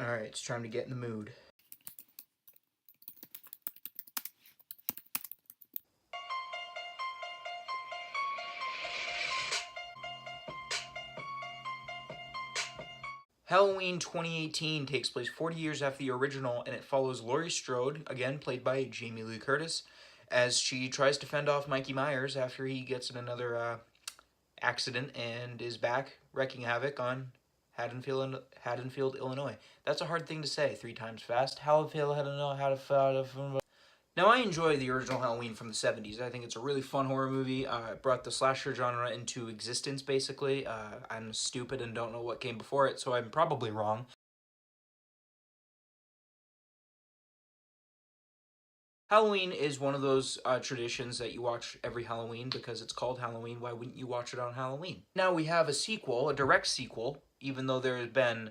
Alright, it's time to get in the mood. Halloween 2018 takes place 40 years after the original, and it follows Laurie Strode, again played by Jamie Lee Curtis, as she tries to fend off Mikey Myers after he gets in another accident and is back wreaking havoc on Haddonfield, Illinois. That's a hard thing to say 3 times fast. Haddonfield, Illinois. Now, I enjoy the original Halloween from the 70s. I think it's a really fun horror movie. It brought the slasher genre into existence, basically. I'm stupid and don't know what came before it, so I'm probably wrong. Halloween is one of those traditions that you watch every Halloween because it's called Halloween. Why wouldn't you watch it on Halloween? Now we have a sequel, a direct sequel, even though there has been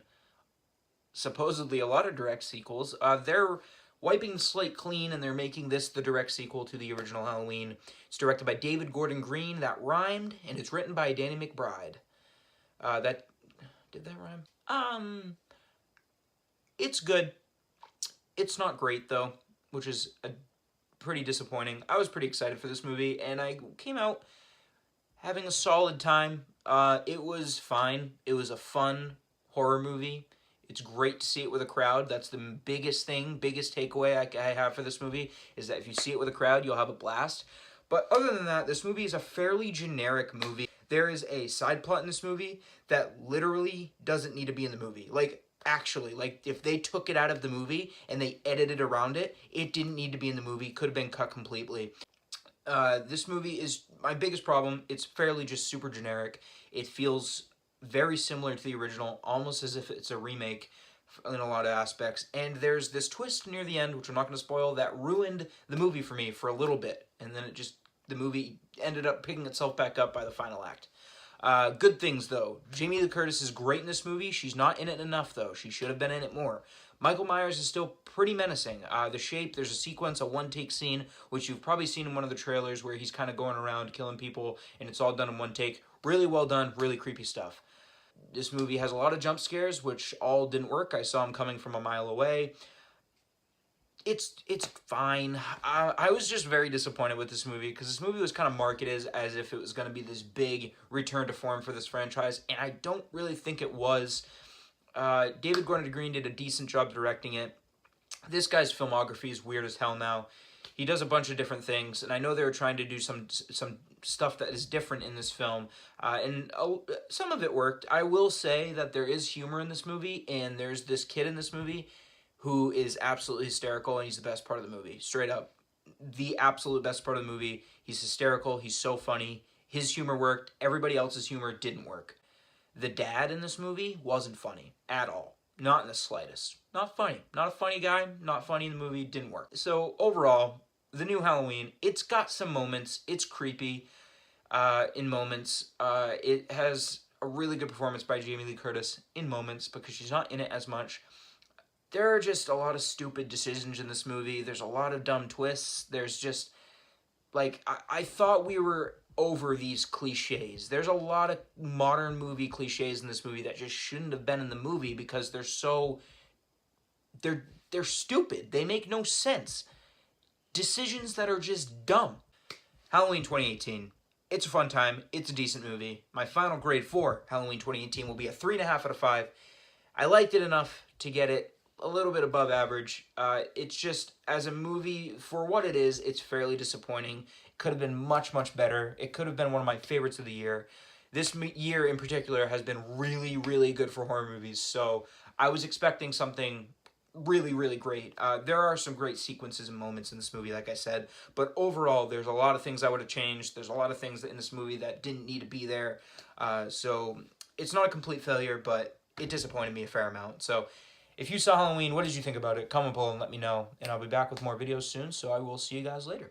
supposedly a lot of direct sequels. They're wiping the slate clean and they're making this the direct sequel to the original Halloween. It's directed by David Gordon Green, that rhymed, and it's written by Danny McBride. Did that rhyme? It's good. It's not great though, which is pretty disappointing. I was pretty excited for this movie, and I came out having a solid time. It was fine. It was a fun horror movie. It's great to see it with a crowd. That's the biggest takeaway I have for this movie, is that if you see it with a crowd, you'll have a blast. But other than that, this movie is a fairly generic movie. There is a side plot in this movie that literally doesn't need to be in the movie. Actually, if they took it out of the movie and they edited around it, it didn't need to be in the movie. It could have been cut completely. This movie is my biggest problem. It's fairly just super generic. It feels very similar to the original, almost as if it's a remake in a lot of aspects. And there's this twist near the end, which I'm not going to spoil, that ruined the movie for me for a little bit. And then the movie ended up picking itself back up by the final act. Good things, though. Jamie Lee Curtis is great in this movie. She's not in it enough, though. She should have been in it more. Michael Myers is still pretty menacing. The Shape, there's a sequence, a one-take scene, which you've probably seen in one of the trailers, where he's kind of going around killing people, and it's all done in one take. Really well done, really creepy stuff. This movie has a lot of jump scares, which all didn't work. I saw them coming from a mile away. It's fine. I was just very disappointed with this movie because this movie was kind of marketed as if it was going to be this big return to form for this franchise, and I don't really think it was. David Gordon Green did a decent job directing it. This guy's filmography is weird as hell now. He does a bunch of different things, and I know they were trying to do some stuff that is different in this film, and some of it worked. I will say that there is humor in this movie, and there's this kid in this movie who is absolutely hysterical, and he's the best part of the movie. Straight up, the absolute best part of the movie. He's hysterical. He's so funny. His humor worked. Everybody else's humor didn't work. The dad in this movie wasn't funny at all. Not in the slightest. Not funny. Not a funny guy. Not funny in the movie. Didn't work. So overall, the new Halloween, it's got some moments. It's creepy in moments. It has a really good performance by Jamie Lee Curtis in moments because she's not in it as much. There are just a lot of stupid decisions in this movie. There's a lot of dumb twists. There's just, I thought we were over these cliches. There's a lot of modern movie cliches in this movie that just shouldn't have been in the movie because they're stupid. They make no sense. Decisions that are just dumb. Halloween 2018. It's a fun time. It's a decent movie. My final grade for Halloween 2018 will be a 3.5 out of 5. I liked it enough to get it a little bit above average. It's just, as a movie, for what it is, it's fairly disappointing. It could have been much, much better. It could have been one of my favorites of the year. This year in particular has been really, really good for horror movies, so I was expecting something really, really great. There are some great sequences and moments in this movie, like I said, but overall, there's a lot of things I would have changed. There's a lot of things in this movie that didn't need to be there, so it's not a complete failure, but it disappointed me a fair amount. So if you saw Halloween, what did you think about it? Comment below and let me know, and I'll be back with more videos soon, so I will see you guys later.